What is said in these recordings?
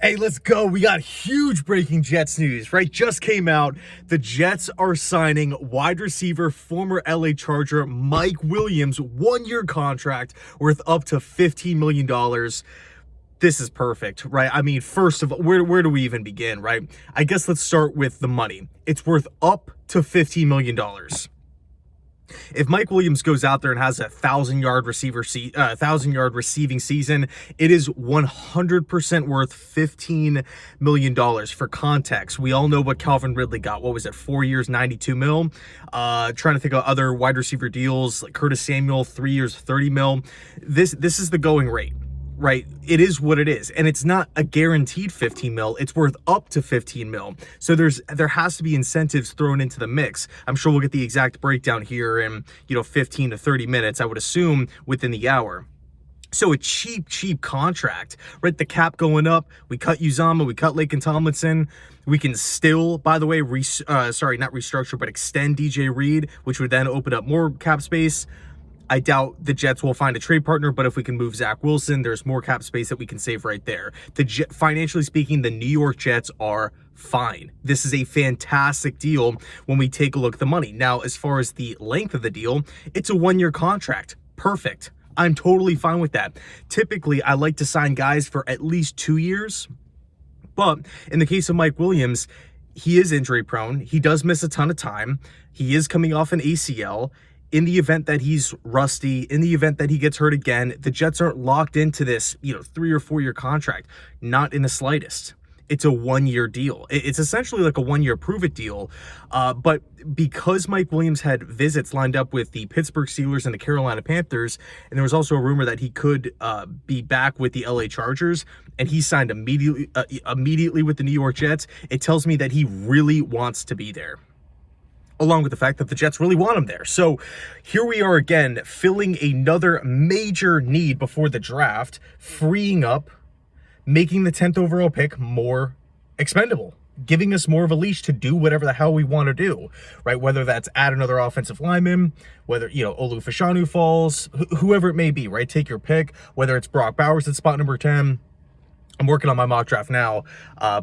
Hey, let's go. We got huge breaking Jets news, right? Just came out. The Jets are signing wide receiver, former LA Charger Mike Williams, 1-year contract worth up to $15 million. This is perfect, right? I mean, first of all, where do we even begin, right? I guess let's start with the money. It's worth up to $15 million. If Mike Williams goes out there and has a 1,000-yard receiving season, it is 100% worth $15 million. For context, we all know what Calvin Ridley got. What was it? 4 years, 92 mil. Trying to think of other wide receiver deals like Curtis Samuel, 3 years, 30 mil. This is the going rate. Right, it is what it is, and it's not a guaranteed 15 mil. It's worth up to 15 mil. So there has to be incentives thrown into the mix. I'm sure we'll get the exact breakdown here in 15 to 30 minutes. I would assume within the hour. So a cheap contract, right? The cap going up. We cut Uzama, we cut Laken Tomlinson. We can still, by the way, not restructure, but extend DJ Reed, which would then open up more cap space. I doubt the Jets will find a trade partner, but if we can move Zach Wilson, there's more cap space that we can save right there. Financially speaking, the New York Jets are fine. This is a fantastic deal when we take a look at the money. Now, as far as the length of the deal, it's a 1-year contract. Perfect. I'm totally fine with that. Typically, I like to sign guys for at least 2 years, but in the case of Mike Williams, he is injury prone. He does miss a ton of time. He is coming off an ACL. In the event that he's rusty, in the event that he gets hurt again, the Jets aren't locked into this, 3 or 4 year contract. Not in the slightest. It's a 1-year deal. It's essentially like a 1-year prove-it deal. But because Mike Williams had visits lined up with the Pittsburgh Steelers and the Carolina Panthers, and there was also a rumor that he could be back with the LA Chargers, and he signed immediately with the New York Jets, it tells me that he really wants to be there, along with the fact that the Jets really want him there. So here we are again, filling another major need before the draft, freeing up, making the 10th overall pick more expendable, giving us more of a leash to do whatever the hell we want to do, right? Whether that's add another offensive lineman, whether, Olu Fashanu falls, whoever it may be, right? Take your pick, whether it's Brock Bowers at spot number 10. I'm working on my mock draft now. I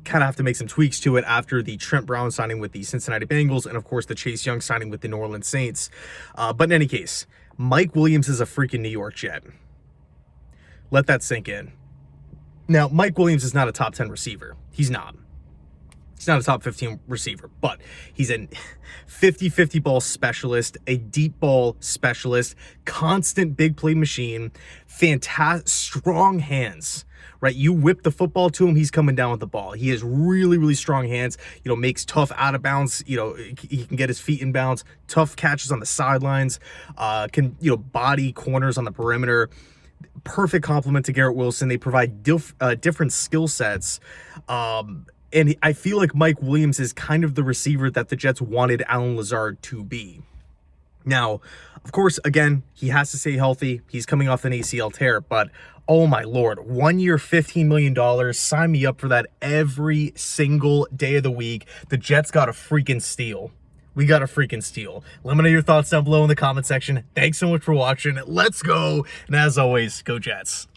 kind of have to make some tweaks to it after the Trent Brown signing with the Cincinnati Bengals and, of course, the Chase Young signing with the New Orleans Saints. But in any case, Mike Williams is a freaking New York Jet. Let that sink in. Now, Mike Williams is not a top 10 receiver. He's not. He's not a top 15 receiver, but he's a 50-50 ball specialist, a deep ball specialist, constant big play machine, fantastic, strong hands, right? You whip the football to him, he's coming down with the ball. He has really, really strong hands, makes tough out of bounds, he can get his feet in bounds, tough catches on the sidelines, can, body corners on the perimeter. Perfect complement to Garrett Wilson. They provide different skill sets. And I feel like Mike Williams is kind of the receiver that the Jets wanted Allen Lazard to be. Now, of course, again, he has to stay healthy. He's coming off an ACL tear, but oh my Lord, 1 year, $15 million. Sign me up for that every single day of the week. The Jets got a freaking steal. We got a freaking steal. Let me know your thoughts down below in the comment section. Thanks so much for watching. Let's go. And as always, go Jets.